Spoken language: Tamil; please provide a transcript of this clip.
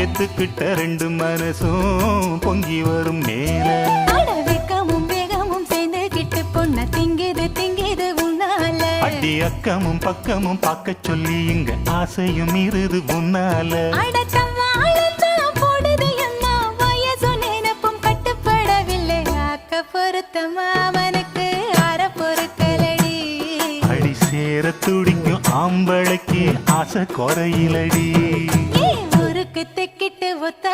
ஏத்துக்கிட்ட ரெண்டு மனசும் பொங்கி வரும் மேல வெக்கமும் வேகமும் சேர்ந்து கிட்டு பொண்ண திங்கிது திங்கிது உன்னால அடி அக்கமும் பக்கமும் பார்க்க சொல்லி இங்க ஆசையும் இருது உன்னால அடக்கம்மா அழுத்தம் போடுது அம்மா வயசு நினைப்பும் கட்டுப்படவில்லை ஆக்க பொருத்தமா அவனுக்கு அற பொறுக்கலடி அடி சேர துடிக்கும் ஆம்பளைக்கு ஆசை குறையிலடி ஊருக்கு தெக்கிட்டு ஒத்த